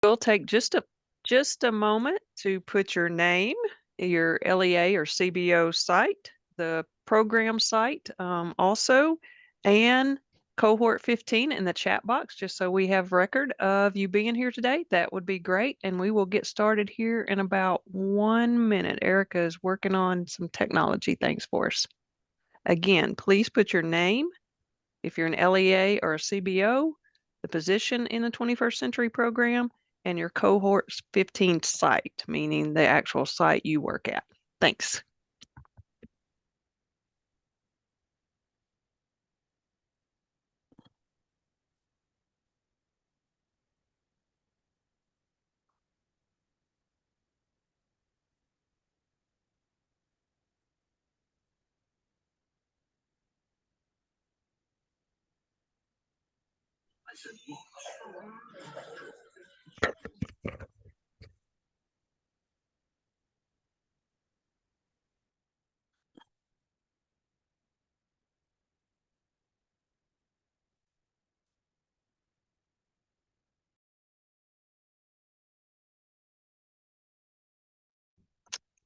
We'll take just a moment to put your name, your LEA or CBO site, the program site, also, and cohort 15 in the chat box, just so we have record of you being here today. That would be great. And we will get started here in about 1 minute. Erica is working on some technology things for us. Again, please put your name, if you're an LEA or a CBO, the position in the 21st Century Program, and your cohort 15 site, meaning the actual site you work at. Thanks.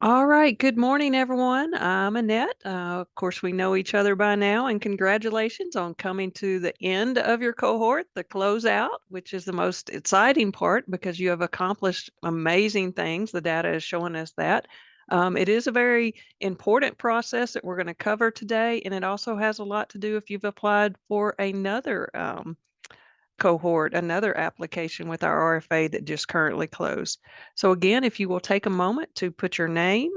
All right. Good morning, everyone. I'm Annette. Of course, we know each other by now, and congratulations on coming to the end of your cohort, the closeout, which is the most exciting part because you have accomplished amazing things. The data is showing us that. It is a very important process that we're going to cover today, and it also has a lot to do if you've applied for another cohort, another application with our RFA that just currently closed. So again, if you will take a moment to put your name,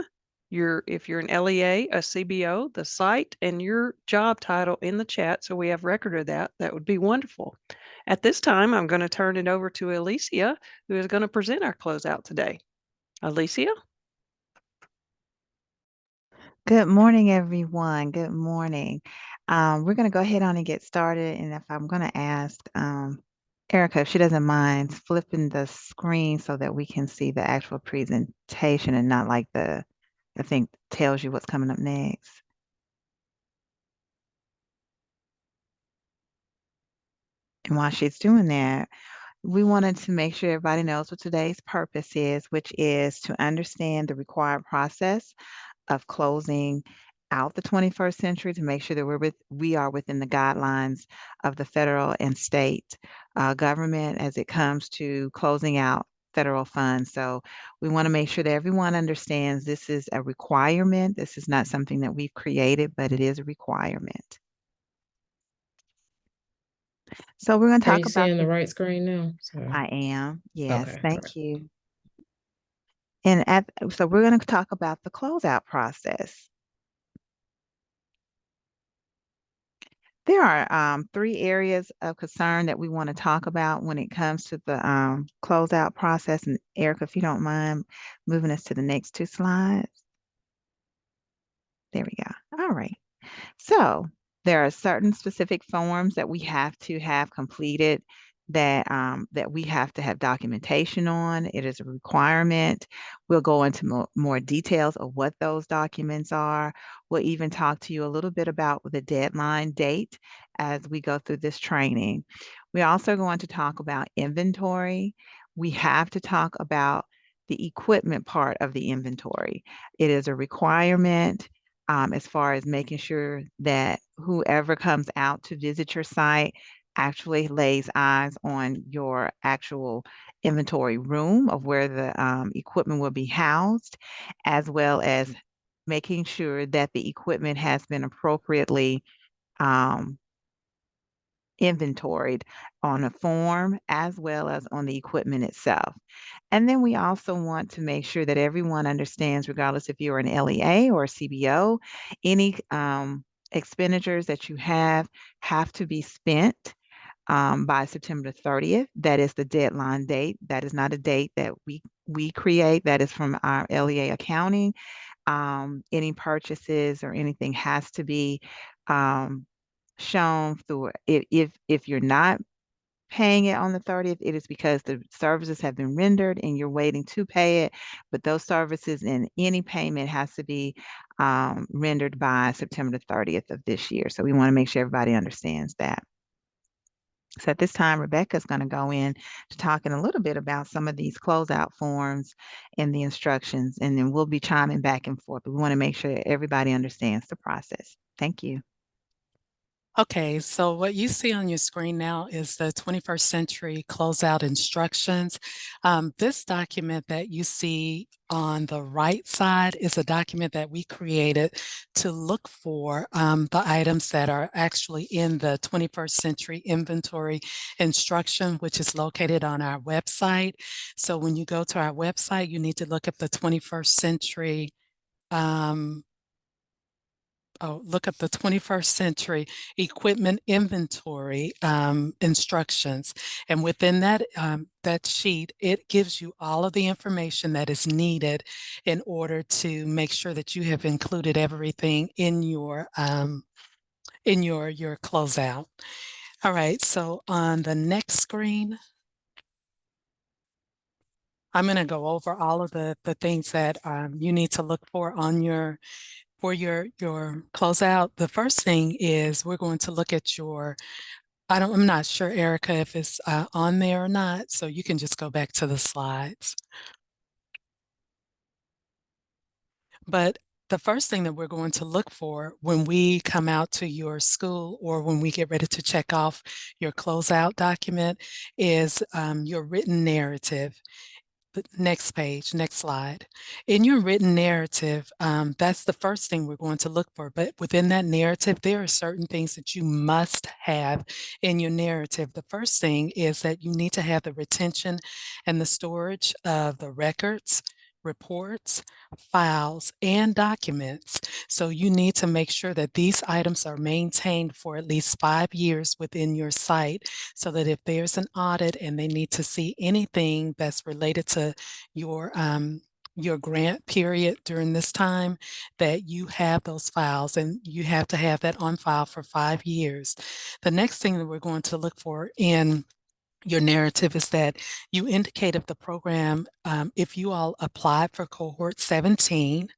if you're an LEA, a CBO, the site, and your job title in the chat so we have record of that, that would be wonderful. At this time, I'm going to turn it over to Alicia, who is going to present our closeout today. Alicia? Good morning, everyone. Good morning. We're going to go ahead on and get started. And if I'm going to ask Erica, if she doesn't mind flipping the screen so that we can see the actual presentation and not like the thing tells you what's coming up next. And while she's doing that, we wanted to make sure everybody knows what today's purpose is, which is to understand the required process of closing out the 21st century to make sure that we are within the guidelines of the federal and state government as it comes to closing out federal funds. So we want to make sure that everyone understands this is a requirement. This is not something that we've created, but it is a requirement. So we're going to Are talk you about seeing the right screen now? Sorry. I am. Yes, Okay, thank great. you. So we're going to talk about the closeout process. There are three areas of concern that we want to talk about when it comes to the closeout process. And Erica, if you don't mind moving us to the next two slides. There we go. All right. So there are certain specific forms that we have to have completed that we have to have documentation on. It is a requirement. We'll go into more details of what those documents are. We'll even talk to you a little bit about the deadline date as we go through this training. We're also going to talk about inventory. We have to talk about the equipment part of the inventory. It is a requirement as far as making sure that whoever comes out to visit your site actually lays eyes on your actual inventory room of where the equipment will be housed, as well as making sure that the equipment has been appropriately um, inventoried on a form as well as on the equipment itself. And then we also want to make sure that everyone understands, regardless if you're an LEA or a CBO, any expenditures that you have to be spent by September 30th. That is the deadline date. That is not a date that we create. That is from our LEA accounting. Any purchases or anything has to be um, shown through if you're not paying it on the 30th, it is because the services have been rendered and you're waiting to pay it. But those services and any payment has to be rendered by September 30th of this year. So we want to make sure everybody understands that. So at this time, Rebecca's going to go in to talking a little bit about some of these closeout forms and the instructions, and then we'll be chiming back and forth. But we want to make sure that everybody understands the process. Thank you. Okay, so what you see on your screen now is the 21st century closeout instructions. This document that you see on the right side is a document that we created to look for the items that are actually in the 21st century inventory instruction, which is located on our website. So when you go to our website, you need to look at the 21st century look up the 21st century equipment inventory instructions. And within that, that sheet, it gives you all of the information that is needed in order to make sure that you have included everything in your closeout. All right, so on the next screen, I'm going to go over all of the things that you need to look for on your closeout. The first thing is we're going to look at I'm not sure, Erica, if it's on there or not, so you can just go back to the slides. But the first thing that we're going to look for when we come out to your school or when we get ready to check off your closeout document is your written narrative. Next page, next slide. In your written narrative, that's the first thing we're going to look for. But within that narrative, there are certain things that you must have in your narrative. The first thing is that you need to have the retention and the storage of the records, reports, files, and documents. So you need to make sure that these items are maintained for at least 5 years within your site, so that if there's an audit and they need to see anything that's related to your grant period during this time, that you have those files and you have to have that on file for 5 years. The next thing that we're going to look for in your narrative is that you indicate if the program, if you all applied for cohort 17,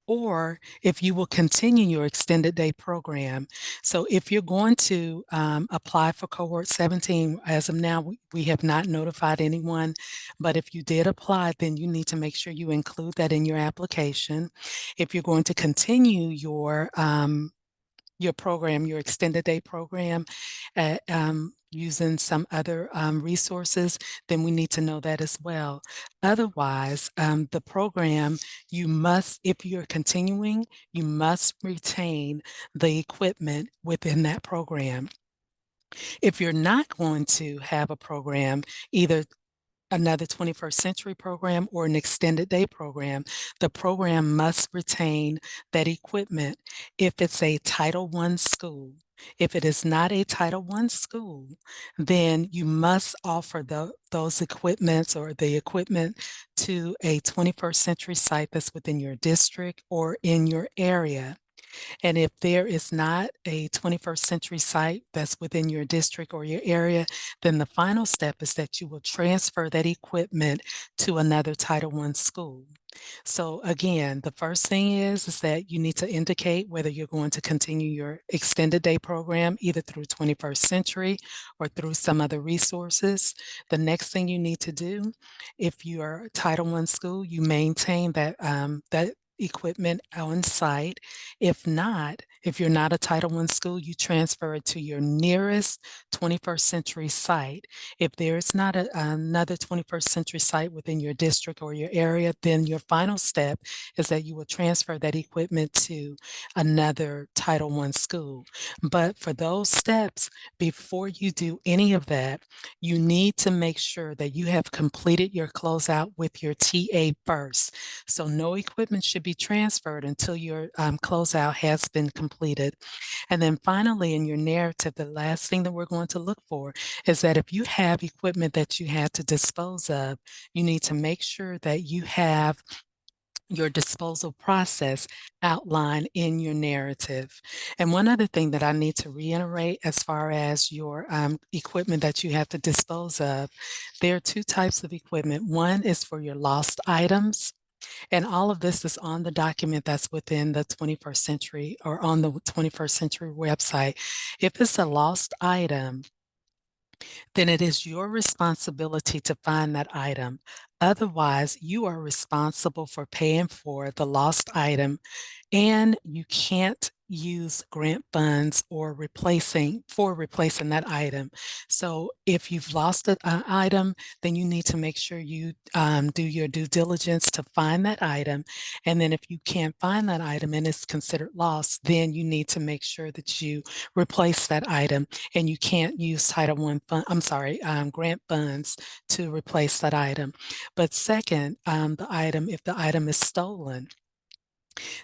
or if you will continue your extended day program. So if you're going to apply for cohort 17, as of now, we have not notified anyone, but if you did apply, then you need to make sure you include that in your application. If you're going to continue your program, your extended day program, using some other resources, then we need to know that as well. Otherwise, the program, you must, if you're continuing, you must retain the equipment within that program. If you're not going to have a program, either another 21st century program or an extended day program, the program must retain that equipment if it's a Title I school. If it is not a Title I school, then you must offer those equipments or the equipment to a 21st century site that's within your district or in your area. And if there is not a 21st century site that's within your district or your area, then the final step is that you will transfer that equipment to another Title I school. So again, the first thing is that you need to indicate whether you're going to continue your extended day program either through 21st century or through some other resources. The next thing you need to do, if you are a Title I school, you maintain that equipment on site. If not, if you're not a Title I school, you transfer it to your nearest 21st century site. If there is not another 21st century site within your district or your area, then your final step is that you will transfer that equipment to another Title I school. But for those steps, before you do any of that, you need to make sure that you have completed your closeout with your TA first. So no equipment should be transferred until your closeout has been completed. And then finally, in your narrative, the last thing that we're going to look for is that if you have equipment that you had to dispose of, you need to make sure that you have your disposal process outlined in your narrative. And one other thing that I need to reiterate as far as your equipment that you have to dispose of, there are two types of equipment. One is for your lost items, and all of this is on the document that's within the 21st century or on the 21st century website. If it's a lost item, then it is your responsibility to find that item. Otherwise, you are responsible for paying for the lost item, and you can't use grant funds or replacing that item. So if you've lost an item, then you need to make sure you do your due diligence to find that item. And then if you can't find that item and it's considered lost, then you need to make sure that you replace that item, and you can't use Title I fund, I'm sorry, grant funds to replace that item. But second, if the item is stolen,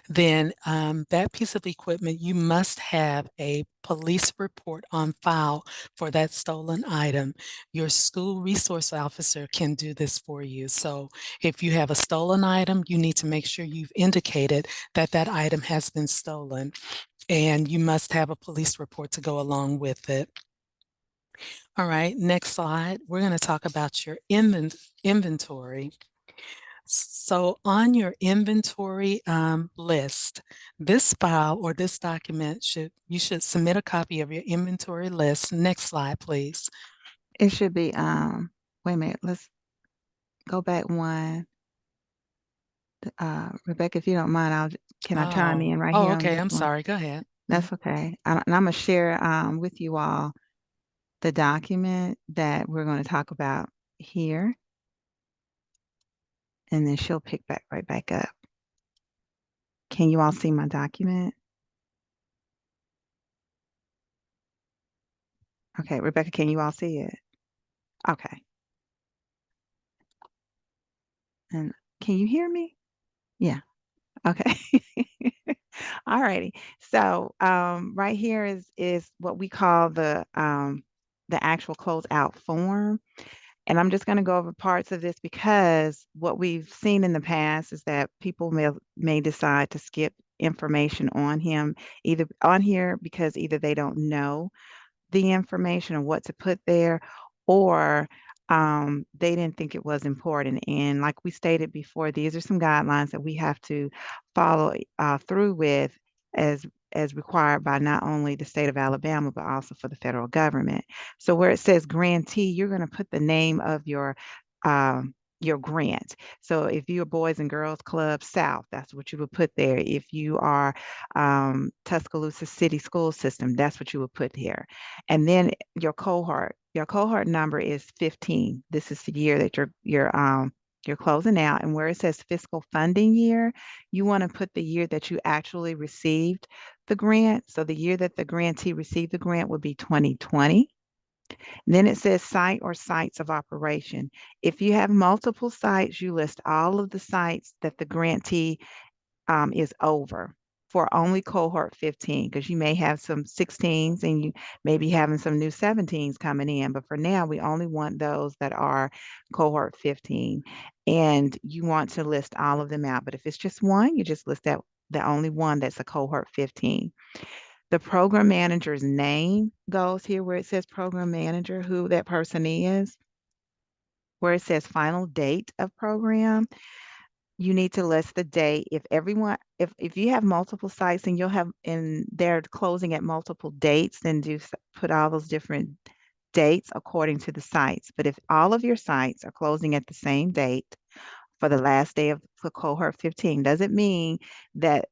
then that piece of equipment, you must have a police report on file for that stolen item. Your school resource officer can do this for you. So if you have a stolen item, you need to make sure you've indicated that that item has been stolen, and you must have a police report to go along with it. All right, next slide. We're going to talk about your inventory. So on your inventory list, this file or this document you should submit a copy of your inventory list. Next slide, please. It should be, wait a minute, let's go back one. Rebecca, if you don't mind, can I chime in right here on okay. this I'm one? sorry. Go ahead. That's okay. And I'm going to share with you all the document that we're going to talk about here. And then she'll pick right back up. Can you all see my document? Okay, Rebecca, can you all see it? Okay. And can you hear me? Yeah. Okay. All righty. So right here is what we call the actual closeout form. And I'm just going to go over parts of this because what we've seen in the past is that people may decide to skip information on him, either on here because either they don't know the information or what to put there, or they didn't think it was important. And like we stated before, these are some guidelines that we have to follow through with as required by not only the state of Alabama, but also for the federal government. So where it says grantee, you're going to put the name of your grant. So if you're Boys and Girls Club South, that's what you would put there. If you are Tuscaloosa City School System, that's what you would put here. And then your cohort number is 15. This is the year that you're closing out. And where it says fiscal funding year, you want to put the year that you actually received the grant. So the year that the grantee received the grant would be 2020. Then it says site or sites of operation. If you have multiple sites, you list all of the sites that the grantee is over for only cohort 15, because you may have some 16s and you may be having some new 17s coming in. But for now, we only want those that are cohort 15. And you want to list all of them out. But if it's just one, you just list that the only one that's a cohort 15. The program manager's name goes here where it says program manager, who that person is. Where it says final date of program, you need to list the date. If you have multiple sites and they're closing at multiple dates, then put all those different dates according to the sites. But if all of your sites are closing at the same date for the last day of the cohort 15, doesn't mean that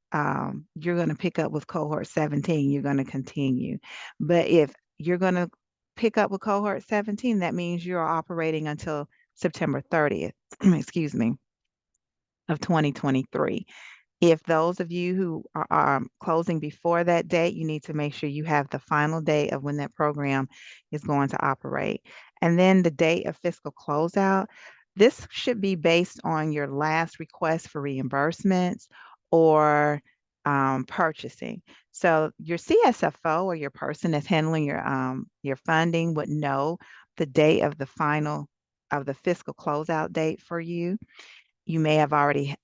you're going to pick up with cohort 17, you're going to continue. But if you're going to pick up with cohort 17, that means you're operating until September 30th, excuse me, of 2023. If those of you who are closing before that date, you need to make sure you have the final date of when that program is going to operate. And then the date of fiscal closeout. This should be based on your last request for reimbursements or purchasing. So your CSFO or your person that's handling your funding would know the date of the fiscal closeout date for you. You may have already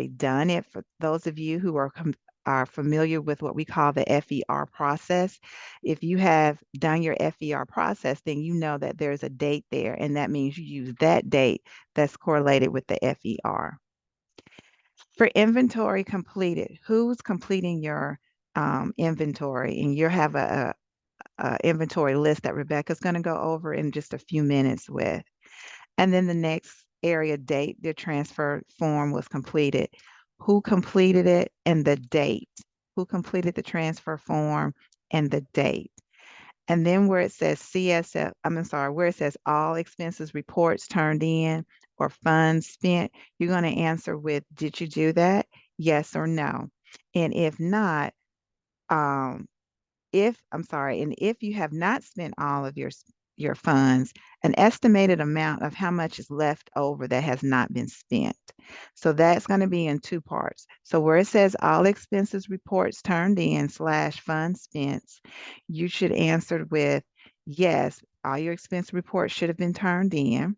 done it. For those of you who are familiar with what we call the FER process, if you have done your FER process, then you know that there's a date there, and that means you use that date that's correlated with the FER. For inventory completed, who's completing your inventory, and you have inventory list that Rebecca's going to go over in just a few minutes with. And then the next area, date the transfer form was completed. Who completed it and the date. Who completed the transfer form and the date. And then where it says CSF, where it says all expenses reports turned in or funds spent, you're going to answer with, did you do that? Yes or no. And if not, and if you have not spent all of your funds, an estimated amount of how much is left over that has not been spent. So that's going to be in two parts. So where it says all expenses reports turned in / funds spent, you should answer with yes, all your expense reports should have been turned in.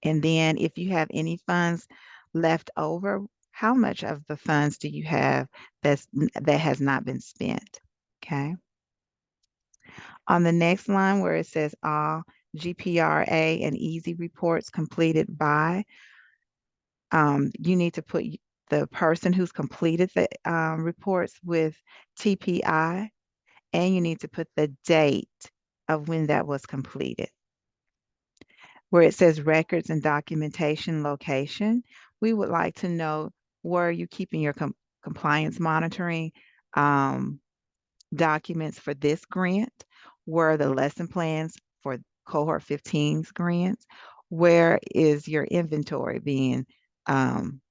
And then if you have any funds left over, how much of the funds do you have that has not been spent? Okay. On the next line where it says all GPRA and easy reports completed by, you need to put the person who's completed the reports with TPI, and you need to put the date of when that was completed. Where it says records and documentation location, we would like to know where you keeping your compliance monitoring documents for this grant, where are the lesson plans for Cohort 15's grants, where is your inventory being,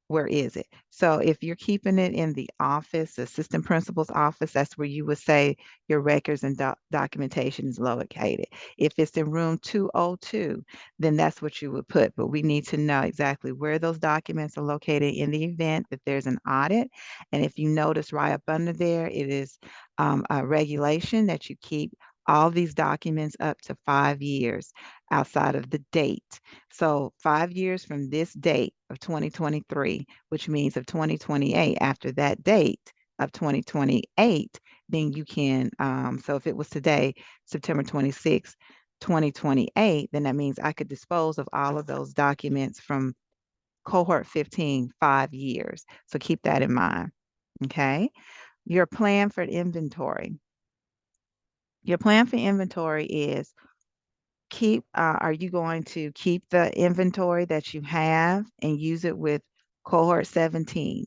where is it? So if you're keeping it in the office, assistant principal's office, that's where you would say your records and documentation is located. If it's in room 202, then that's what you would put. But we need to know exactly where those documents are located in the event that there's an audit. And if you notice right up under there, it is a regulation that you keep all these documents up to 5 years outside of the date. So 5 years from this date of 2023, which means of 2028, after that date of 2028, then you can, so if it was today, September 26, 2028, then that means I could dispose of all of those documents from Cohort 15, 5 years. So keep that in mind, okay? Your plan for inventory. Your plan for inventory is are you going to keep the inventory that you have and use it with Cohort 17?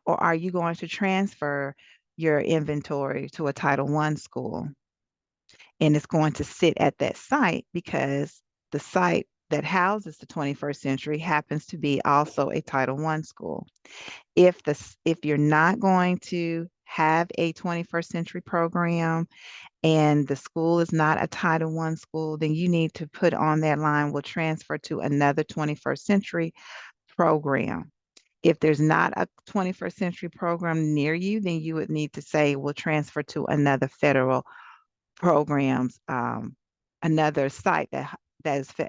Or are you going to transfer your inventory to a Title I school? And it's going to sit at that site because the site that houses the 21st Century happens to be also a Title I school. If you're not going to have a 21st Century program and the school is not a Title I school, then you need to put on that line, will transfer to another 21st Century program. If there's not a 21st Century program near you, then you would need to say, will transfer to another federal programs, another site that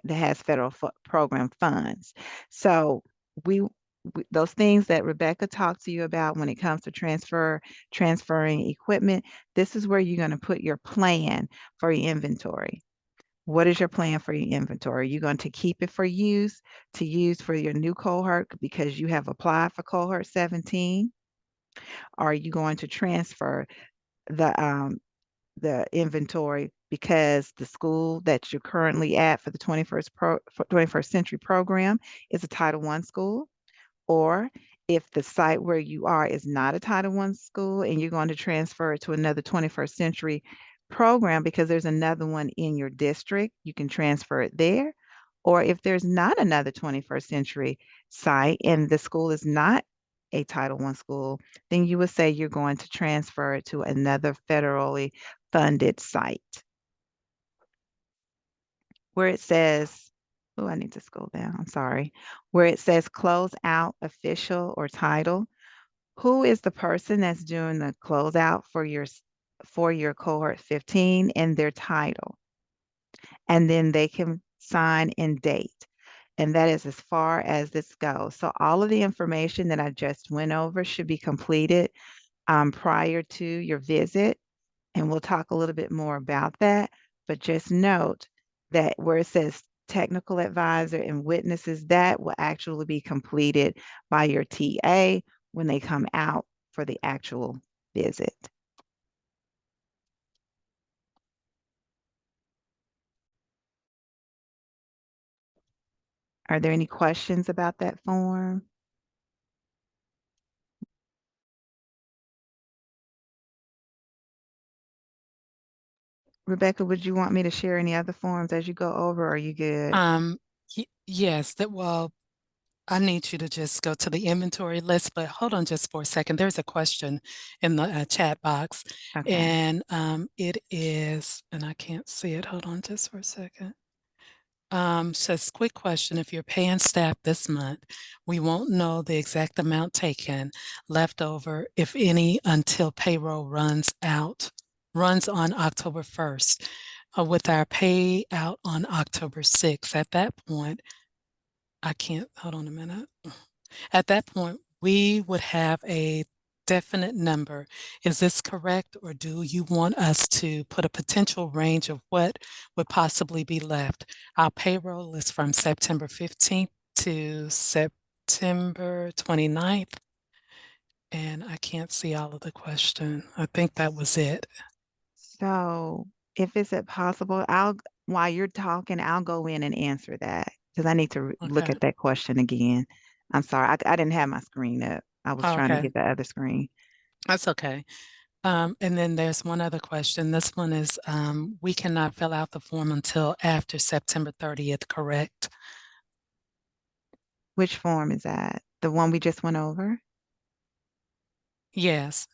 has federal program funds. So those things that Rebecca talked to you about when it comes to transferring equipment, this is where you're going to put your plan for your inventory. What is your plan for your inventory? Are you going to keep it for use for your new cohort because you have applied for Cohort 17? Or are you going to transfer the inventory because the school that you're currently at for the 21st Century program is a Title I school? Or if the site where you are is not a Title I school and you're going to transfer it to another 21st Century program because there's another one in your district, you can transfer it there. Or if there's not another 21st Century site and the school is not a Title I school, then you would say you're going to transfer it to another federally funded site. Where it says, oh, I need to scroll down, I'm sorry. Where it says closeout official or title, who is the person that's doing the closeout for your Cohort 15 and their title? And then they can sign and date. And that is as far as this goes. So all of the information that I just went over should be completed prior to your visit. And we'll talk a little bit more about that. But just note that where it says technical advisor and witnesses, that will actually be completed by your TA when they come out for the actual visit. Are there any questions about that form? Rebecca, would you want me to share any other forms as you go over, or are you good? Yes, well, I need you to just go to the inventory list, but hold on just for a second. There's a question in the chat box, Okay. and it is, and I can't see it. Hold on just for a second. Says, quick question, if you're paying staff this month, we won't know the exact amount taken left over, if any, until payroll runs on October 1st, with our payout on October 6th. At that point, hold on a minute. At that point, we would have a definite number. Is this correct, or do you want us to put a potential range of what would possibly be left? Our payroll is from September 15th to September 29th. And I can't see all of the question. I think that was it. So if it's possible, while you're talking, I'll go in and answer that because I need to look Okay. at that question again. I'm sorry, I didn't have my screen up. I was trying to Okay. get the other screen. That's okay. And then there's one other question. This one is, we cannot fill out the form until after September 30th, correct? Which form is that? The one we just went over? Yes.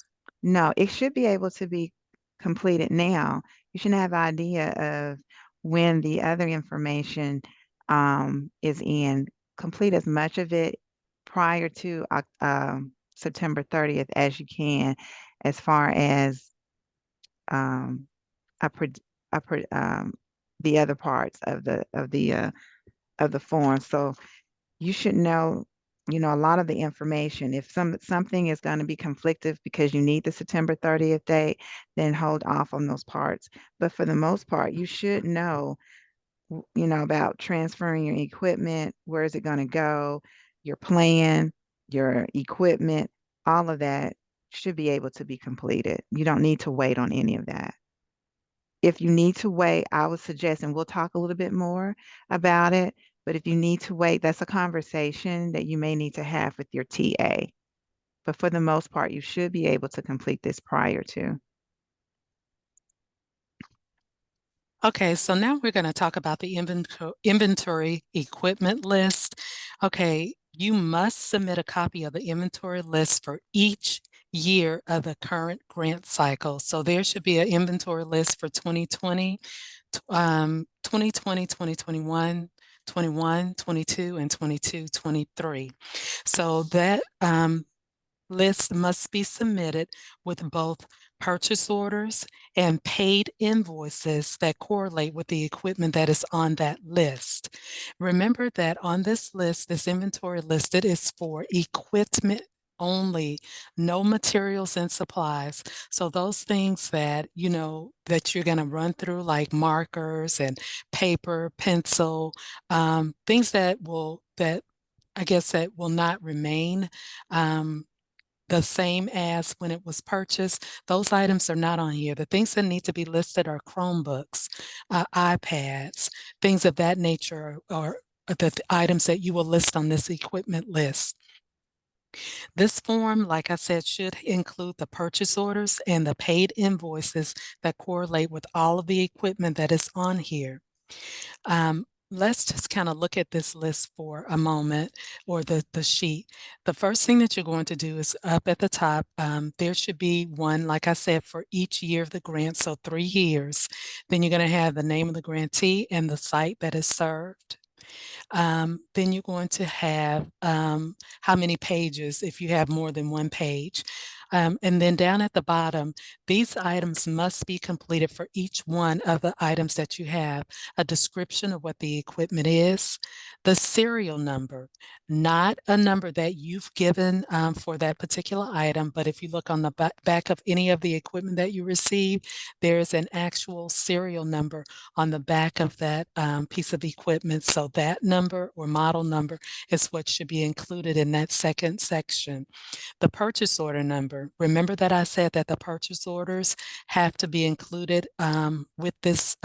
No, it should be able to be completed now. You should have an idea of when the other information is in. Complete as much of it prior to September 30th as you can, as far as um, I pro I pro the other parts of the form. So you should know, a lot of the information. If something is going to be conflictive because you need the September 30th date, then hold off on those parts. But for the most part, you should know, about transferring your equipment, where is it going to go, your plan, your equipment, all of that should be able to be completed. You don't need to wait on any of that. If you need to wait, I would suggest, and we'll talk a little bit more about it, but if you need to wait, that's a conversation that you may need to have with your TA. But for the most part, you should be able to complete this prior to. Okay, so now we're going to talk about the inventory equipment list. Okay, you must submit a copy of the inventory list for each year of the current grant cycle. So there should be an inventory list for 2020, 2020, 2021, 21, 22, and 22, 23. So that list must be submitted with both purchase orders and paid invoices that correlate with the equipment that is on that list. Remember that on this list, this inventory listed is for equipment only, no materials and supplies. So those things that, that you're going to run through, like markers and paper, pencil, things that will not remain the same as when it was purchased. Those items are not on here. The things that need to be listed are Chromebooks, iPads, things of that nature, or the items that you will list on this equipment list. This form, like I said, should include the purchase orders and the paid invoices that correlate with all of the equipment that is on here. Let's just kind of look at this list for a moment, or the sheet. The first thing that you're going to do is up at the top, there should be one, like I said, for each year of the grant, so 3 years. Then you're going to have the name of the grantee and the site that is served. Then you're going to have how many pages if you have more than one page. And then down at the bottom, these items must be completed for each one of the items that you have. A description of what the equipment is, the serial number, not a number that you've given for that particular item, but if you look on the back of any of the equipment that you receive, there is an actual serial number on the back of that piece of equipment. So that number or model number is what should be included in that second section. The purchase order number. Remember that I said that the purchase orders have to be included with this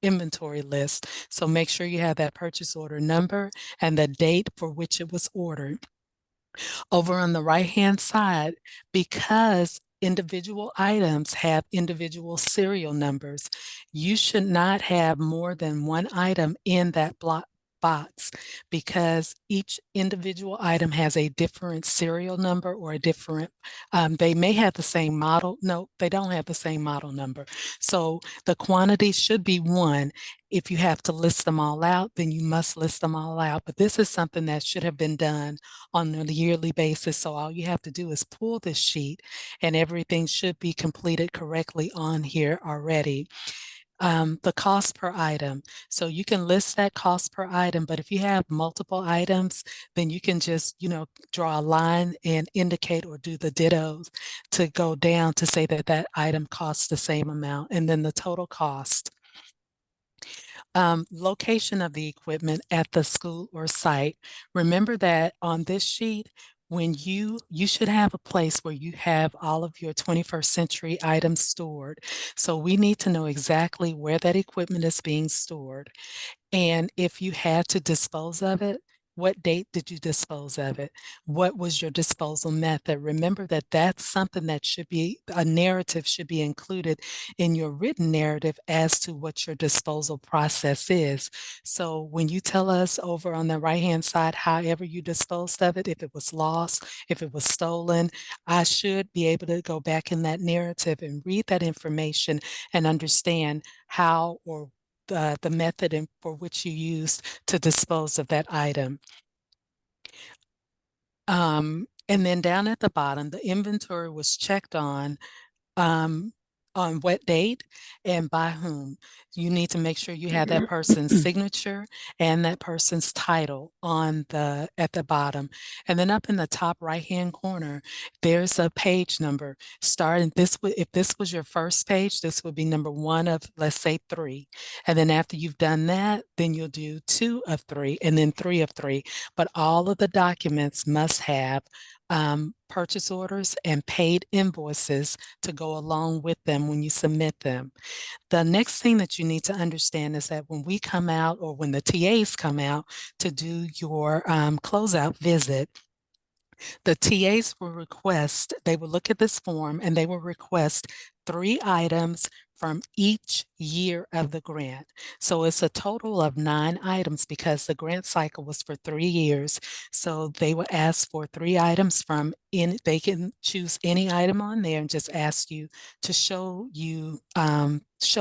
inventory list. So make sure you have that purchase order number and the date for which it was ordered. Over on the right-hand side, because individual items have individual serial numbers, you should not have more than one item in that box because each individual item has a different serial number or a different, they may have the same model. No, they don't have the same model number. So the quantity should be one. If you have to list them all out, then you must list them all out. But this is something that should have been done on a yearly basis. So all you have to do is pull this sheet and everything should be completed correctly on here already. The cost per item. So you can list that cost per item, but if you have multiple items, then you can just, draw a line and indicate or do the dittos to go down to say that that item costs the same amount and then the total cost. Location of the equipment at the school or site. Remember that on this sheet, when you should have a place where you have all of your 21st century items stored. So we need to know exactly where that equipment is being stored. And if you had to dispose of it, what date did you dispose of it? What was your disposal method? Remember that that's something that should be, a narrative should be included in your written narrative as to what your disposal process is. So when you tell us over on the right-hand side, however you disposed of it, if it was lost, if it was stolen, I should be able to go back in that narrative and read that information and understand how or the method for which you used to dispose of that item. And then down at the bottom, the inventory was checked um, on what date and by whom. You need to make sure you have that person's signature and that person's title on at the bottom. And then up in the top right-hand corner, there's a page number. Starting if this was your first page, this would be number 1 of, let's say, 3. And then after you've done that, then you'll do 2 of 3 and then 3 of 3. But all of the documents must have purchase orders and paid invoices to go along with them when you submit them. The next thing that you need to understand is that when we come out or when the TAs come out to do your closeout visit, the TAs will request, they will look at this form and they will request 3 items from each year of the grant. So it's a total of 9 items because the grant cycle was for 3 years. So they will ask for 3 items they can choose any item on there and just ask you to show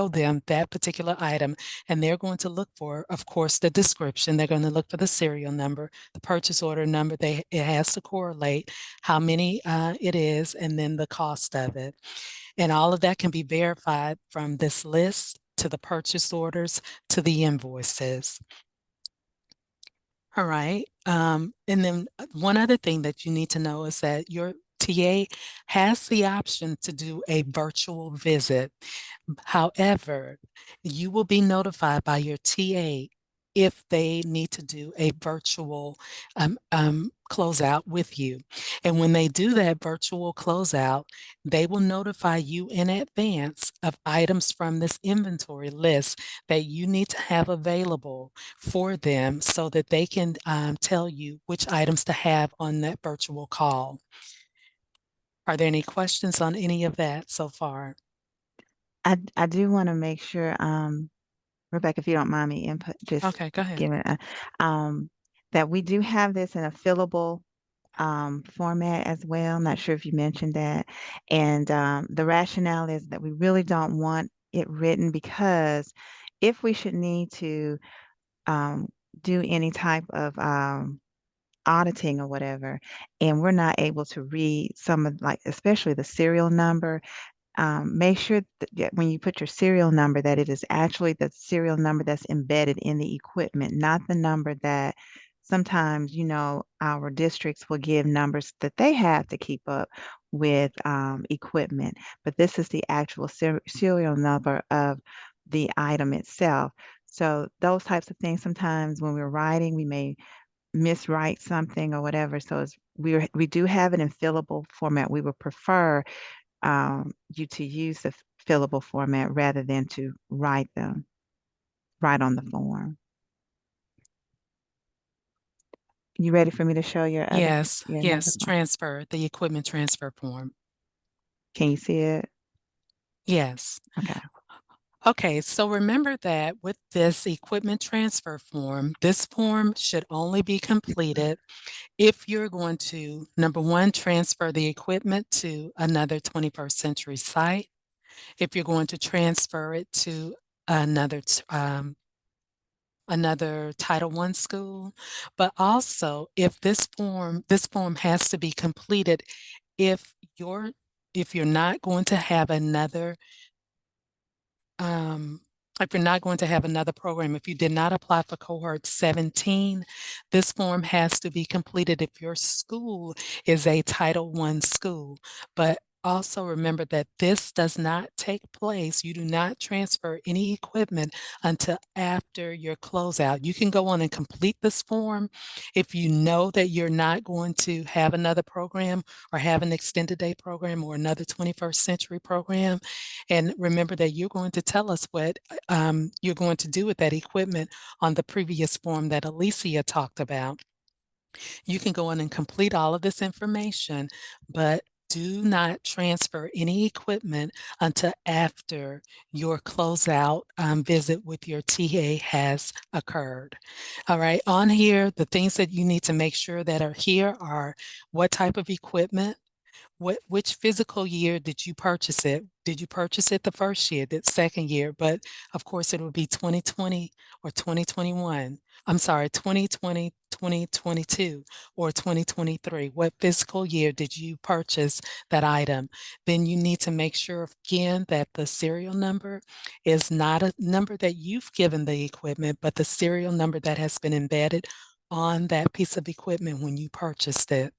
them that particular item. And they're going to look for, of course, the description. They're going to look for the serial number, the purchase order number. It has to correlate how many it is, and then the cost of it. And all of that can be verified from this list to the purchase orders to the invoices. All right. And then one other thing that you need to know is that your TA has the option to do a virtual visit. However, you will be notified by your TA if they need to do a virtual closeout with you. And when they do that virtual closeout, they will notify you in advance of items from this inventory list that you need to have available for them so that they can tell you which items to have on that virtual call. Are there any questions on any of that so far? I do want to make sure, Rebecca, if you don't mind me input, just Okay, go ahead. giving that we do have this in a fillable format as well. I'm not sure if you mentioned that. And the rationale is that we really don't want it written because if we should need to um, do any type of auditing or whatever, and we're not able to read some of, like, especially the serial number, make sure that when you put your serial number, that it is actually the serial number that's embedded in the equipment, not the number that sometimes, our districts will give numbers that they have to keep up with equipment. But this is the actual serial number of the item itself. So those types of things, sometimes when we're writing, we may miswrite something or whatever. So we do have it in fillable format. We would prefer you to use the fillable format rather than to write them. right on the form. You ready for me to show your other? Yes, Your another yes, form? transfer, the equipment transfer form. Can you see it? Yes. Okay. Okay, so remember that with this equipment transfer form, this form should only be completed if you're going to, number one, transfer the equipment to another 21st century site, if you're going to transfer it to another another Title I school, but also if this form has to be completed if you're not going to have another um, if you're not going to have another program, if you did not apply for cohort 17, this form has to be completed if your school is a Title I school. But also remember that this does not take place. You do not transfer any equipment until after your closeout. You can go on and complete this form if you know that you're not going to have another program or have an extended day program or another 21st century program. And remember that you're going to tell us what you're going to do with that equipment on the previous form that Alicia talked about. You can go in and complete all of this information, but do not transfer any equipment until after your closeout visit with your TA has occurred. All right, on here, the things that you need to make sure that are here are what type of equipment, which physical year did you purchase it? Did you purchase it the first year, the second year? But of course, it would be 2020 or 2021. I'm sorry, 2020, 2022, or 2023. What fiscal year did you purchase that item? Then you need to make sure again that the serial number is not a number that you've given the equipment, but the serial number that has been embedded on that piece of equipment when you purchased it.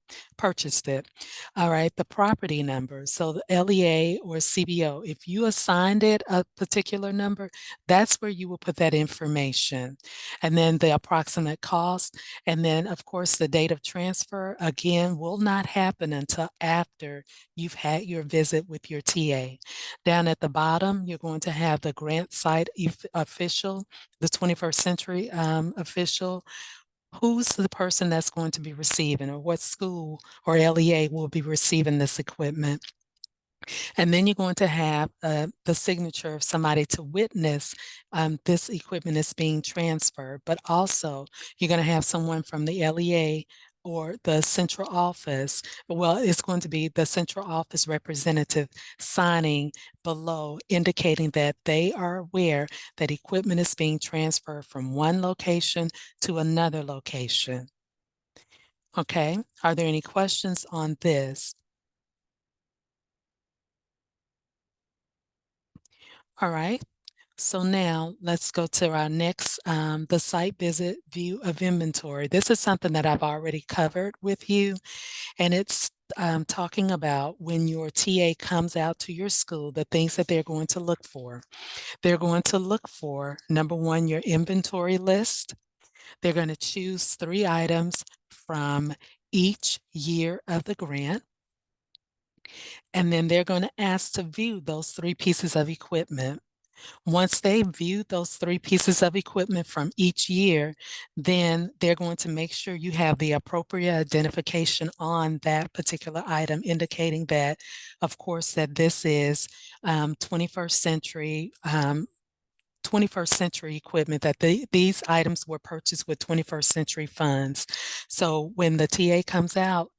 All right, the property number. So the LEA or CBO, if you assigned it a particular number, that's where you will put that information. And then the approximate cost. And then, of course, the date of transfer, again, will not happen until after you've had your visit with your TA. Down at the bottom, you're going to have the grant site official, the 21st century official. Who's the person that's going to be receiving, or what school or LEA will be receiving this equipment? And then you're going to have the signature of somebody to witness this equipment is being transferred. But also, you're going to have someone from the LEA or the central office. Well, it's going to be the central office representative signing below, indicating that they are aware that equipment is being transferred from one location to another location. Okay, are there any questions on this? All right. So now let's go to our next, the site visit view of inventory. This is something that I've already covered with you, and it's talking about when your TA comes out to your school, the things that they're going to look for. They're going to look for, number one, your inventory list. They're going to choose 3 items from each year of the grant. And then they're going to ask to view those 3 pieces of equipment. Once they view those 3 pieces of equipment from each year, then they're going to make sure you have the appropriate identification on that particular item, indicating that, of course, that this is 21st century 21st century equipment, that these items were purchased with 21st century funds. So when the TA comes out,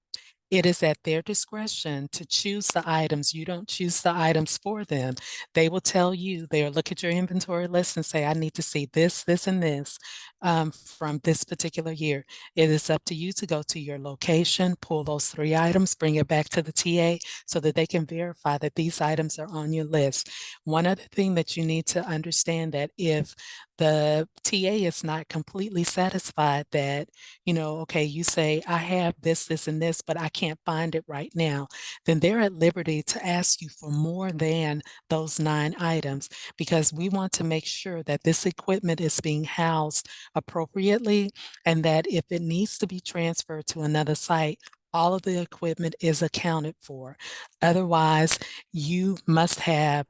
it is at their discretion to choose the items. You don't choose the items for them. They will tell you, they'll look at your inventory list and say, I need to see this, this, and this from this particular year. It is up to you to go to your location, pull those 3 items, bring it back to the TA so that they can verify that these items are on your list. One other thing that you need to understand, that if the TA is not completely satisfied that, okay, you say, I have this, this, and this, but I can't find it right now, then they're at liberty to ask you for more than those 9 items, because we want to make sure that this equipment is being housed appropriately, and that if it needs to be transferred to another site, all of the equipment is accounted for. Otherwise, you must have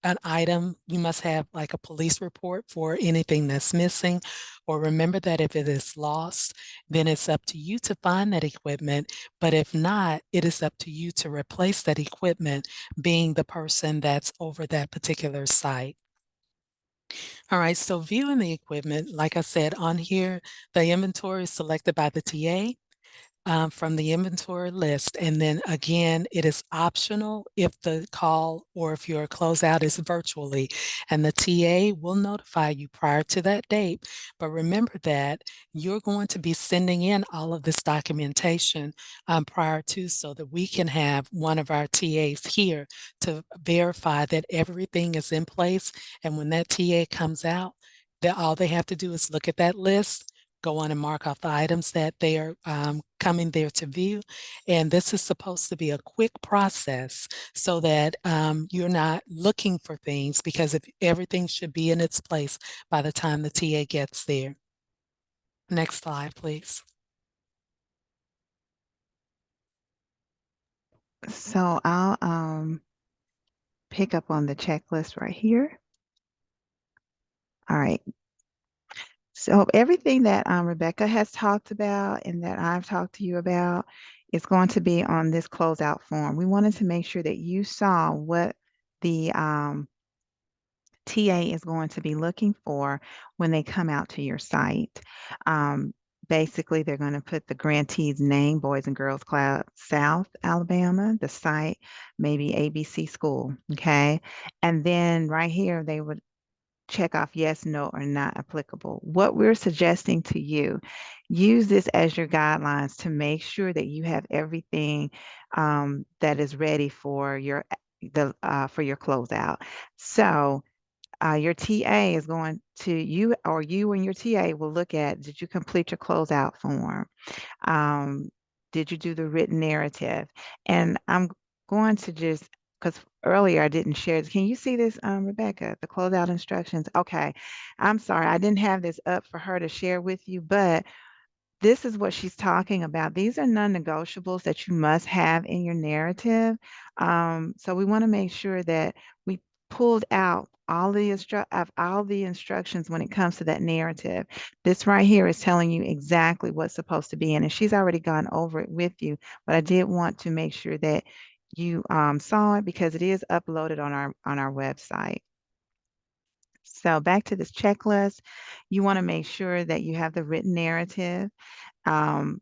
an item, you must have like a police report for anything that's missing. Or remember that if it is lost, then it's up to you to find that equipment. But if not, it is up to you to replace that equipment, being the person that's over that particular site. All right, so viewing the equipment, like I said, on here, the inventory is selected by the TA from the inventory list. And then again, it is optional if the call or if your closeout is virtually, and the TA will notify you prior to that date. But remember that you're going to be sending in all of this documentation prior to, so that we can have one of our TAs here to verify that everything is in place. And when that TA comes out, all they have to do is look at that list, go on and mark off the items that they are coming there to view. And this is supposed to be a quick process so that you're not looking for things, because if everything should be in its place by the time the TA gets there. Next slide, please. So I'll pick up on the checklist right here. All right. So everything that Rebecca has talked about and that I've talked to you about is going to be on this closeout form. We wanted to make sure that you saw what the TA is going to be looking for when they come out to your site. Basically, they're going to put the grantee's name, Boys and Girls Club South Alabama, the site, maybe ABC School, okay? And then right here, they would check off yes, no, or not applicable. What we're suggesting to you, use this as your guidelines to make sure that you have everything that is ready for your closeout. So your TA is going to you, or you and your TA will look at, did you complete your closeout form? Did you do the written narrative? And I'm going to just, because earlier I didn't share this. Can you see this, Rebecca, the closeout instructions? Okay. I'm sorry, I didn't have this up for her to share with you, but this is what she's talking about. These are non-negotiables that you must have in your narrative. So we want to make sure that we pulled out all the instructions when it comes to that narrative. This right here is telling you exactly what's supposed to be in it. She's already gone over it with you, but I did want to make sure that you saw it, because it is uploaded on our website. So back to this checklist, you want to make sure that you have the written narrative. Um,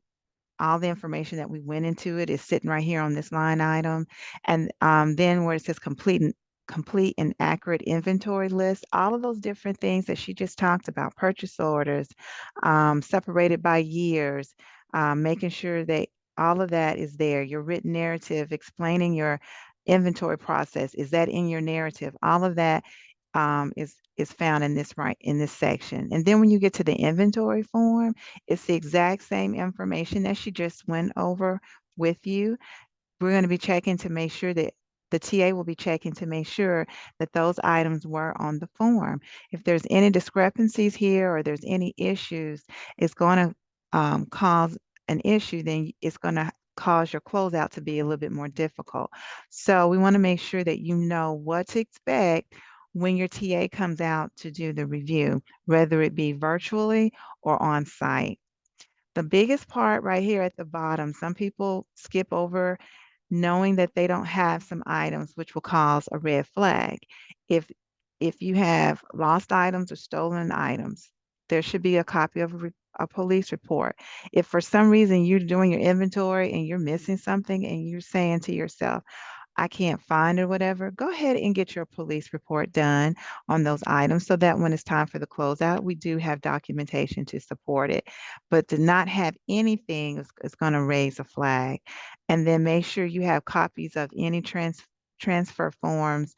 all the information that we went into it is sitting right here on this line item. And then where it says complete and accurate inventory list, all of those different things that she just talked about, purchase orders, separated by years, making sure that all of that is there. Your written narrative explaining your inventory process, is that in your narrative? All of that is found in this section. And then when you get to the inventory form, it's the exact same information that she just went over with you. We're going to be checking to make sure that the TA will be checking to make sure that those items were on the form. If there's any discrepancies here or there's any issues, it's going to cause an issue, then it's going to cause your closeout to be a little bit more difficult. So we want to make sure that you know what to expect when your TA comes out to do the review, whether it be virtually or on site. The biggest part right here at the bottom, some people skip over knowing that they don't have some items, which will cause a red flag. If you have lost items or stolen items, there should be a copy of a police report. If for some reason you're doing your inventory and you're missing something and you're saying to yourself, I can't find or whatever, go ahead and get your police report done on those items so that when it's time for the closeout, we do have documentation to support it. But to not have anything is going to raise a flag. And then make sure you have copies of any transfer forms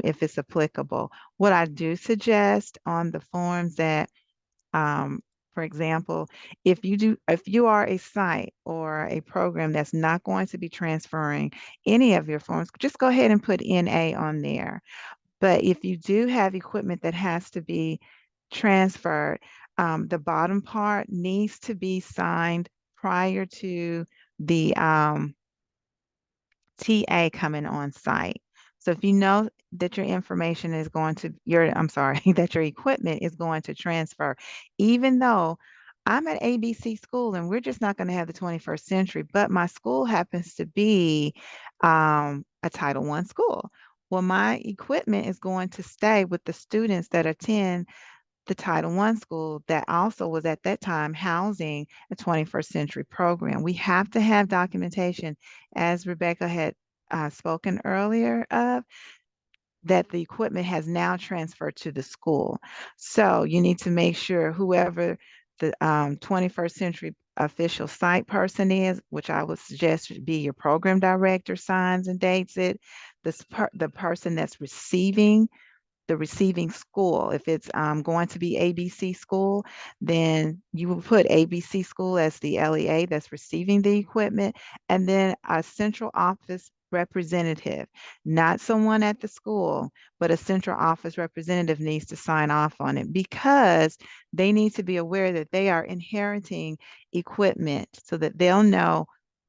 if it's applicable. What I do suggest on the forms that for example, if you are a site or a program that's not going to be transferring any of your forms, just go ahead and put NA on there. But if you do have equipment that has to be transferred, the bottom part needs to be signed prior to the TA coming on site. So if you know that your information is going to I'm sorry, that your equipment is going to transfer, even though I'm at ABC school and we're just not going to have the 21st century, but my school happens to be a Title I school. Well, my equipment is going to stay with the students that attend the Title I school that also was at that time housing a 21st century program. We have to have documentation, as Rebecca had spoken earlier of, that the equipment has now transferred to the school. So you need to make sure whoever the 21st century official site person is, which I would suggest should be your program director, signs and dates it. The person that's receiving the receiving school. If it's going to be ABC school, then you will put ABC school as the LEA that's receiving the equipment, and then a central office representative, not someone at the school, but a central office representative needs to sign off on it because they need to be aware that they are inheriting equipment so that they'll know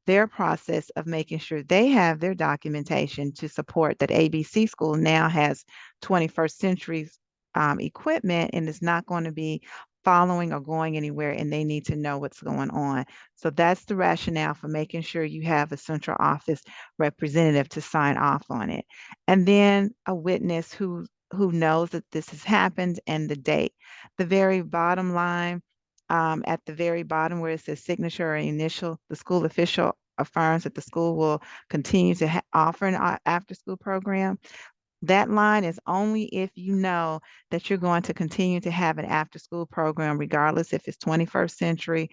their process of making sure they have their documentation to support that ABC school now has 21st century equipment and is not going to be following or going anywhere, and they need to know what's going on. So that's the rationale for making sure you have a central office representative to sign off on it. And then a witness who knows that this has happened and the date. The very bottom line, at the very bottom where it says signature or initial, the school official affirms that the school will continue to offer an after school program. That line is only if you know that you're going to continue to have an after school program, regardless if it's 21st century.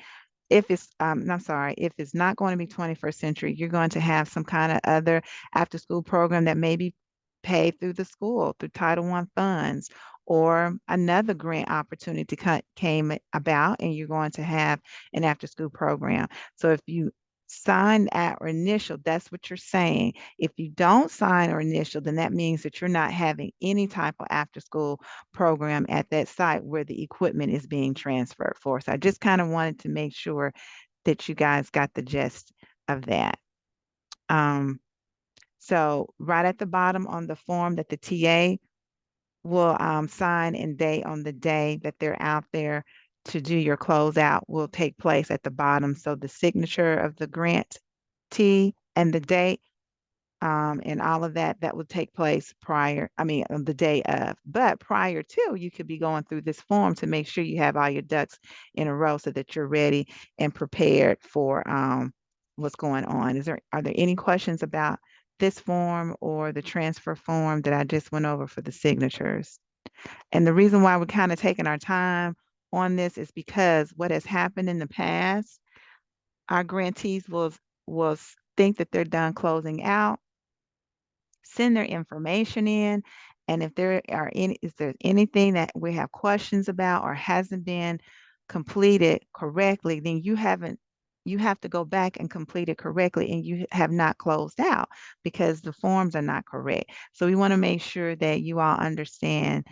If it's, I'm sorry, if it's not going to be 21st century, you're going to have some kind of other after school program that may be paid through the school, through Title I funds, or another grant opportunity came about and you're going to have an after school program. So if you sign at or initial, that's what you're saying. If you don't sign or initial, then that means that you're not having any type of after school program at that site where the equipment is being transferred for. So I just kind of wanted to make sure that you guys got the gist of that. So right at the bottom on the form that the TA will sign and date on the day that they're out there to do your closeout will take place at the bottom. So the signature of the grantee and the date and all of that, that will take place prior, I mean, on the day of. But prior to, you could be going through this form to make sure you have all your ducks in a row so that you're ready and prepared for what's going on. Are there any questions about this form or the transfer form that I just went over for the signatures? And the reason why we're kind of taking our time on this is because what has happened in the past, our grantees will think that they're done closing out, send their information in, and if there are any, is there anything that we have questions about or hasn't been completed correctly, then you have to go back and complete it correctly, and you have not closed out because the forms are not correct. So we want to make sure that you all understand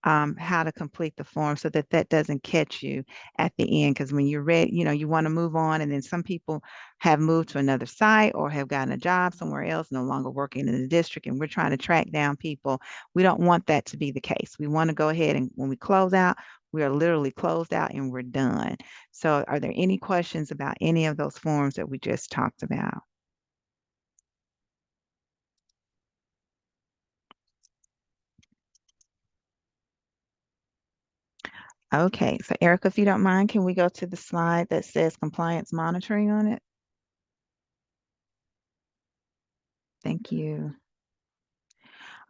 how to complete the form so that that doesn't catch you at the end. Because when you're ready, you want to move on, and then some people have moved to another site or have gotten a job somewhere else, no longer working in the district, and we're trying to track down people. We don't want that to be the case. We want to go ahead and when we close out, we are literally closed out and we're done. So are there any questions about any of those forms that we just talked about? Okay, so Erica, if you don't mind, can we go to the slide that says compliance monitoring on it? Thank you.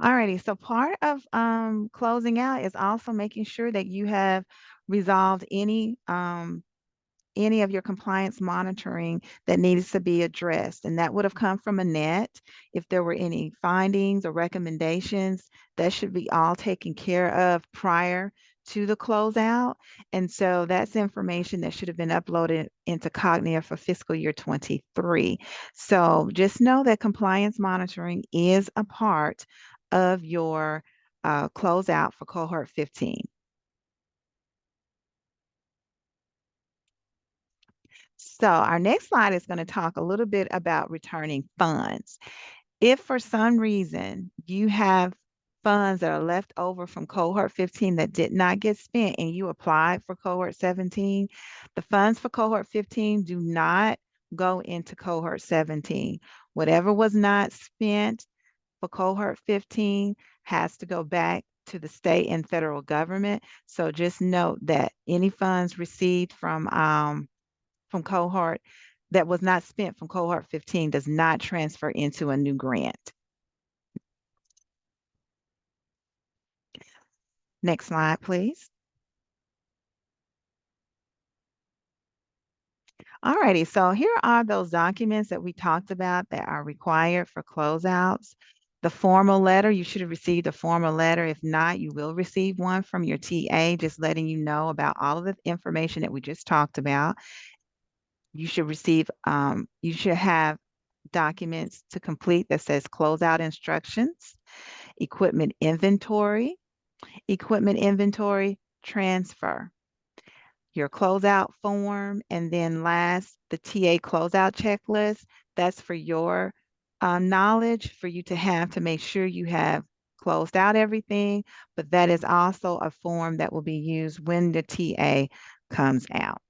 Alrighty, so part of closing out is also making sure that you have resolved any of your compliance monitoring that needs to be addressed. And that would have come from Annette. If there were any findings or recommendations, that should be all taken care of prior to the closeout. And so that's information that should have been uploaded into Cognia for fiscal year 23. So just know that compliance monitoring is a part of your closeout for cohort 15. So our next slide is going to talk a little bit about returning funds. If for some reason you have funds that are left over from cohort 15 that did not get spent and you applied for cohort 17, the funds for cohort 15 do not go into cohort 17. Whatever was not spent for cohort 15 has to go back to the state and federal government. So just note that any funds received from cohort that was not spent from cohort 15 does not transfer into a new grant. Next slide, please. Alrighty, so here are those documents that we talked about that are required for closeouts. The formal letter, you should have received a formal letter. If not, you will receive one from your TA, just letting you know about all of the information that we just talked about. You should receive, you should have documents to complete that says closeout instructions, equipment inventory transfer, your closeout form, and then last, the TA closeout checklist. That's for your knowledge for you to have to make sure you have closed out everything, but that is also a form that will be used when the TA comes out.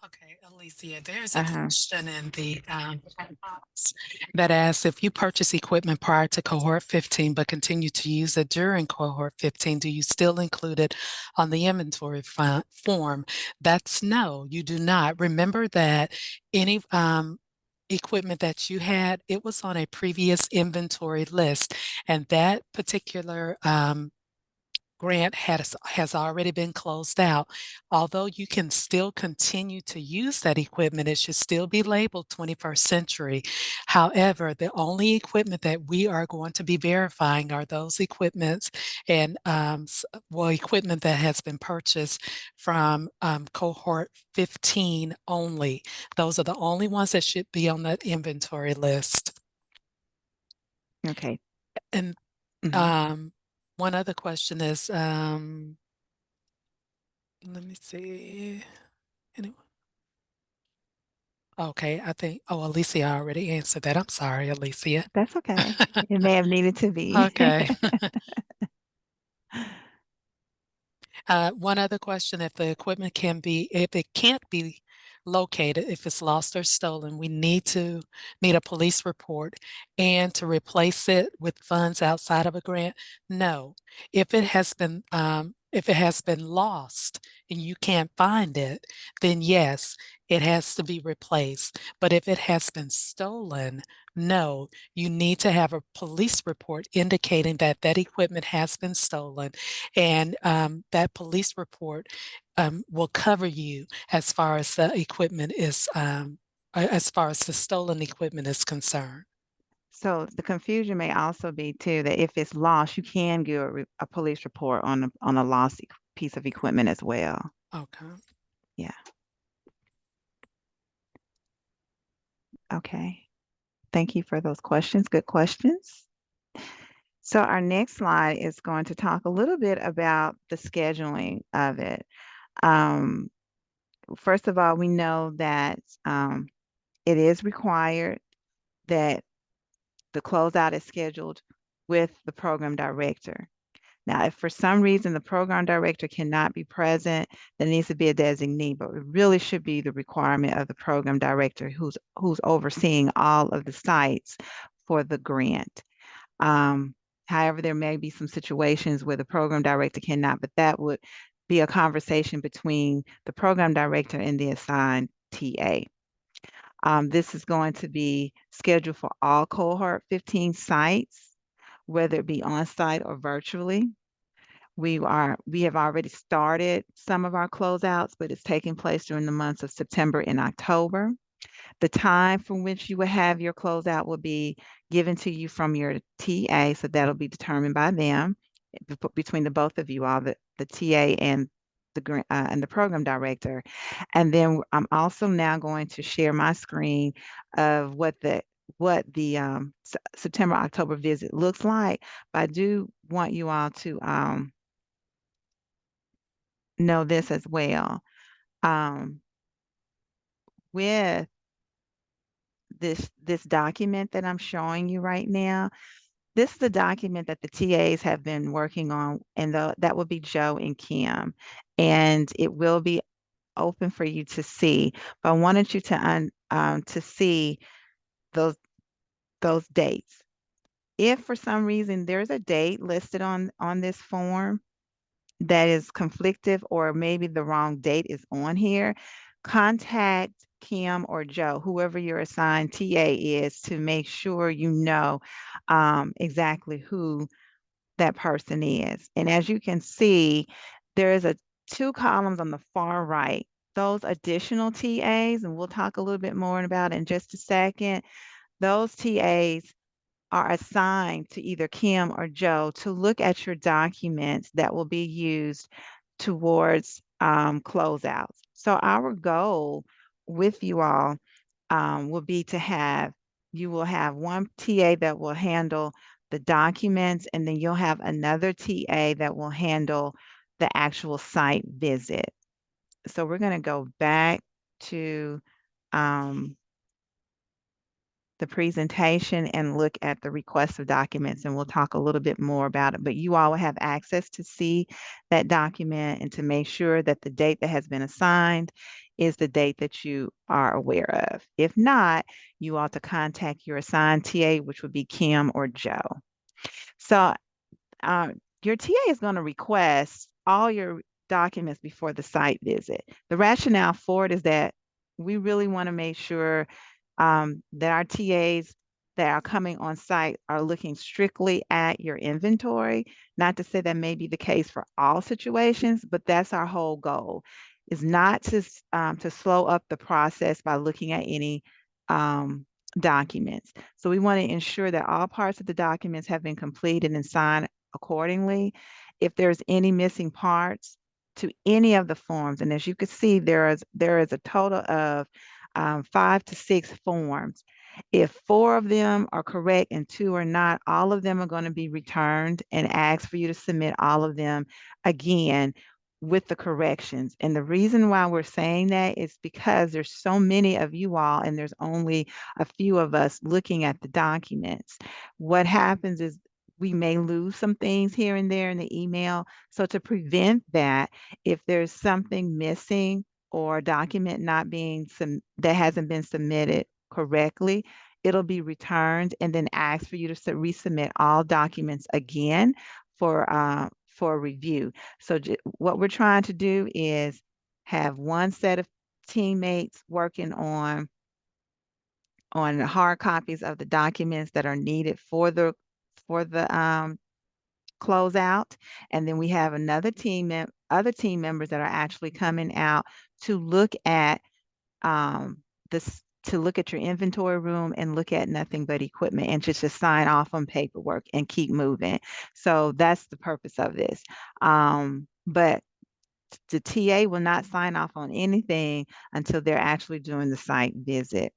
Okay, Alicia, there's a Uh-huh. question in the box that asks if you purchase equipment prior to cohort 15 but continue to use it during cohort 15, do you still include it on the inventory form? That's no, you do not. Remember that any equipment that you had, it was on a previous inventory list, and that particular grant has already been closed out. Although you can still continue to use that equipment, it should still be labeled 21st century. However, the only equipment that we are going to be verifying are those equipments and equipment that has been purchased from cohort 15 only. Those are the only ones that should be on that inventory list. Okay. And one other question is, let me see. Anyone? Okay, I think, oh, Alicia already answered that. I'm sorry, Alicia. That's okay. It may have needed to be. Okay. One other question, if the equipment if it can't be located, if it's lost or stolen, we need a police report and to replace it with funds outside of a grant. No, if it has been lost and you can't find it, then yes, it has to be replaced. But if it has been stolen, no, you need to have a police report indicating that that equipment has been stolen, and that police report will cover you as far as the equipment is, as far as the stolen equipment is concerned. So the confusion may also be too that if it's lost, you can give a police report on a lost piece of equipment as well. Okay. Yeah. Okay. Thank you for those questions. Good questions. So our next slide is going to talk a little bit about the scheduling of it. First of all, we know that it is required that the closeout is scheduled with the program director. Now, if for some reason the program director cannot be present, there needs to be a designee, but it really should be the requirement of the program director who's overseeing all of the sites for the grant. However, there may be some situations where the program director cannot, but that would be a conversation between the program director and the assigned TA. This is going to be scheduled for all cohort 15 sites, whether it be on site or virtually. We have already started some of our closeouts, but it's taking place during the months of September and October. The time from which you will have your closeout will be given to you from your TA, so that'll be determined by them between the both of you all, the TA and the program director. And then I'm also now going to share my screen of what the September October visit looks like. But I do want you all to know this as well. With this document that I'm showing you right now. This is a document that the TAs have been working on, and that will be Joe and Kim, and it will be open for you to see. But I wanted you to see those dates. If for some reason there's a date listed on this form that is conflictive, or maybe the wrong date is on here, contact Kim or Joe, whoever your assigned TA is, to make sure you know exactly who that person is. And as you can see, there is a two columns on the far right. Those additional TAs, and we'll talk a little bit more about it in just a second, those TAs are assigned to either Kim or Joe to look at your documents that will be used towards closeouts. So our goal with you all will be to have, you will have one TA that will handle the documents, and then you'll have another TA that will handle the actual site visit. So we're going to go back to the presentation and look at the request of documents, and we'll talk a little bit more about it. But you all will have access to see that document and to make sure that the date that has been assigned is the date that you are aware of. If not, you ought to contact your assigned TA, which would be Kim or Joe. So your TA is going to request all your documents before the site visit. The rationale for it is that we really want to make sure that our TAs that are coming on site are looking strictly at your inventory. Not to say that may be the case for all situations, but that's our whole goal, is not to slow up the process by looking at any documents. So we want to ensure that all parts of the documents have been completed and signed accordingly. If there's any missing parts to any of the forms, and as you can see, there is a total of 5 to 6 forms. If 4 of them are correct and 2 are not, all of them are going to be returned and asked for you to submit all of them again with the corrections. And the reason why we're saying that is because there's so many of you all, and there's only a few of us looking at the documents. What happens is we may lose some things here and there in the email. So to prevent that, if there's something missing or a document not being that hasn't been submitted correctly, it'll be returned and then asked for you to resubmit all documents again for review. So what we're trying to do is have one set of teammates working on hard copies of the documents that are needed for the closeout, and then we have other team members that are actually coming out to look at this, to look at your inventory room and look at nothing but equipment and just sign off on paperwork and keep moving. So that's the purpose of this. But the TA will not sign off on anything until they're actually doing the site visit.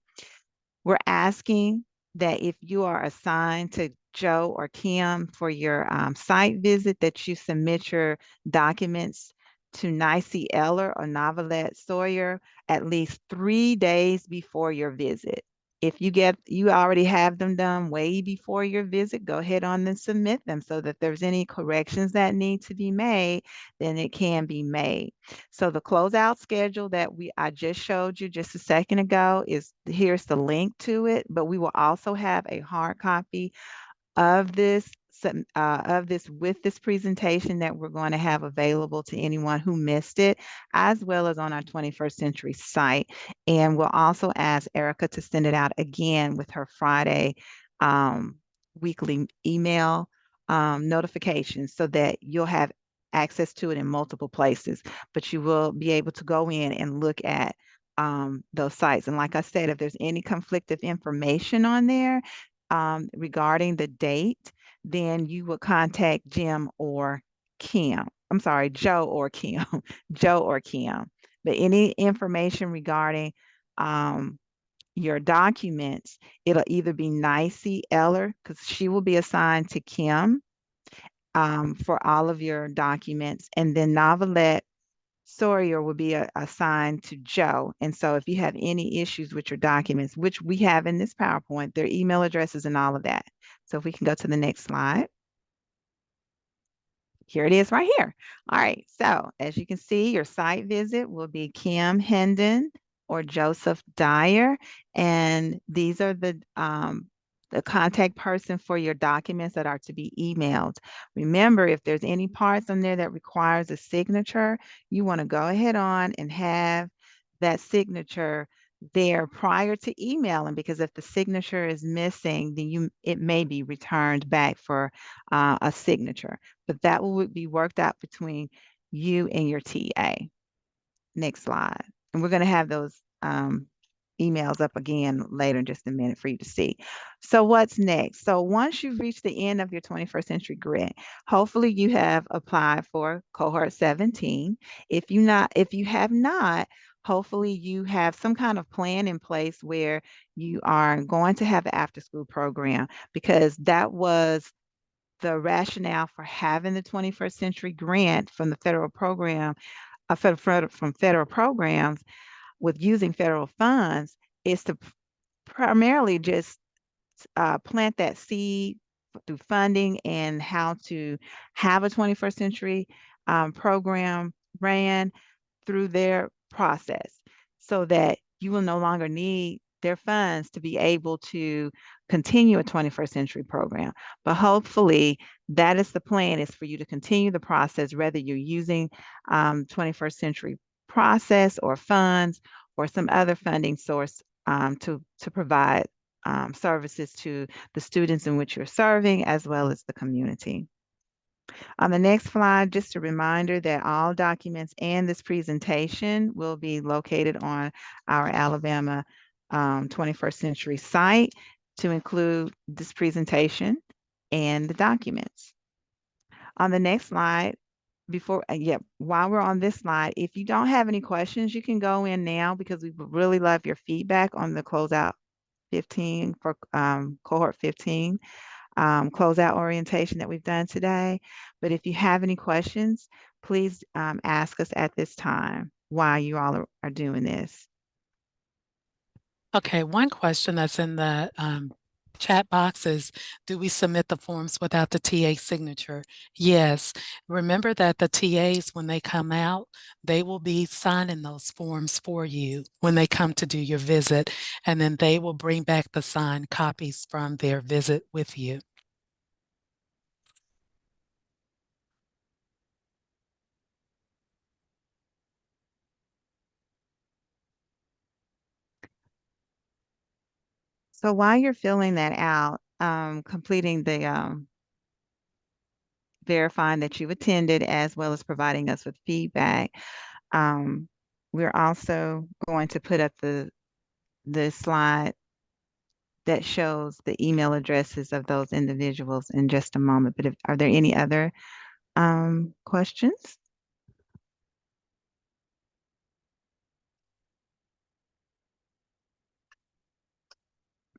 We're asking that if you are assigned to Joe or Kim for your site visit, that you submit your documents to Nicey Eller or Novelette Sawyer at least 3 days before your visit. If you already have them done way before your visit, go ahead on and submit them so that there's any corrections that need to be made, then it can be made. So the closeout schedule that I just showed you just a second ago here's the link to it, but we will also have a hard copy of this with this presentation that we're going to have available to anyone who missed it, as well as on our 21st Century site. And we'll also ask Erica to send it out again with her Friday weekly email notifications so that you'll have access to it in multiple places, but you will be able to go in and look at those sites. And like I said, if there's any conflicting information on there regarding the date, then you will contact Jim or Kim. I'm sorry, Joe or Kim, Joe or Kim. But any information regarding your documents, it'll either be Nicey Eller, because she will be assigned to Kim for all of your documents, and then Novelette Sawyer will be assigned to Joe. And so if you have any issues with your documents, which we have in this PowerPoint, their email addresses and all of that. So if we can go to the next slide. Here it is right here. All right, so as you can see, your site visit will be Kim Hendon or Joseph Dyer, and these are the contact person for your documents that are to be emailed. Remember, if there's any parts on there that requires a signature, you want to go ahead on and have that signature there prior to emailing, because if the signature is missing, then it may be returned back for a signature, but that will be worked out between you and your TA. Next slide. And we're going to have those emails up again later in just a minute for you to see. So what's next? So once you've reached the end of your 21st century grant, hopefully you have applied for cohort 17. If you have not, hopefully you have some kind of plan in place where you are going to have an after school program, because that was the rationale for having the 21st century grant from the federal program, from federal programs with using federal funds, is to primarily just plant that seed through funding and how to have a 21st century program ran through their process, so that you will no longer need their funds to be able to continue a 21st century program. But hopefully that is the plan, is for you to continue the process, whether you're using 21st century process or funds or some other funding source to provide services to the students in which you're serving, as well as the community. On the next slide, just a reminder that all documents and this presentation will be located on our Alabama 21st Century site, to include this presentation and the documents. On the next slide, while we're on this slide, if you don't have any questions, you can go in now, because we would really love your feedback on the Closeout 15 for cohort 15. Closeout orientation that we've done today. But if you have any questions, please ask us at this time while you all are doing this. Okay, one question that's in the chat box is, do we submit the forms without the TA signature? Yes. Remember that the TAs, when they come out, they will be signing those forms for you when they come to do your visit, and then they will bring back the signed copies from their visit with you. So while you're filling that out, completing the verifying that you've attended, as well as providing us with feedback, we're also going to put up the slide that shows the email addresses of those individuals in just a moment. But are there any other questions?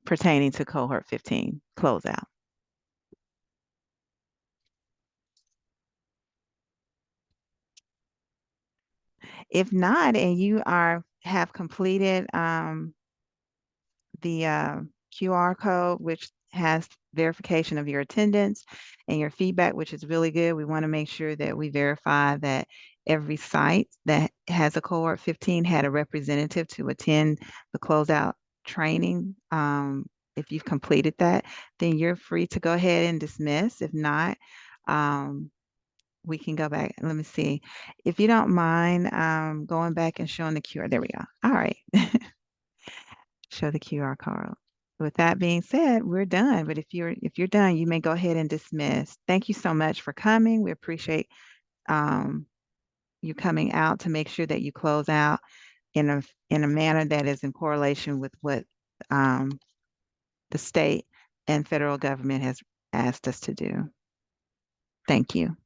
Pertaining to cohort 15 closeout. If not, and you have completed the QR code, which has verification of your attendance and your feedback, which is really good. We want to make sure that we verify that every site that has a cohort 15 had a representative to attend the closeout training. If you've completed that, then you're free to go ahead and dismiss. If not, we can go back. Let me see. If you don't mind going back and showing the QR. There we go. All right. Show the QR code. With that being said, we're done. But if you're done, you may go ahead and dismiss. Thank you so much for coming. We appreciate you coming out to make sure that you close out in a manner that is in correlation with what the state and federal government has asked us to do. Thank you.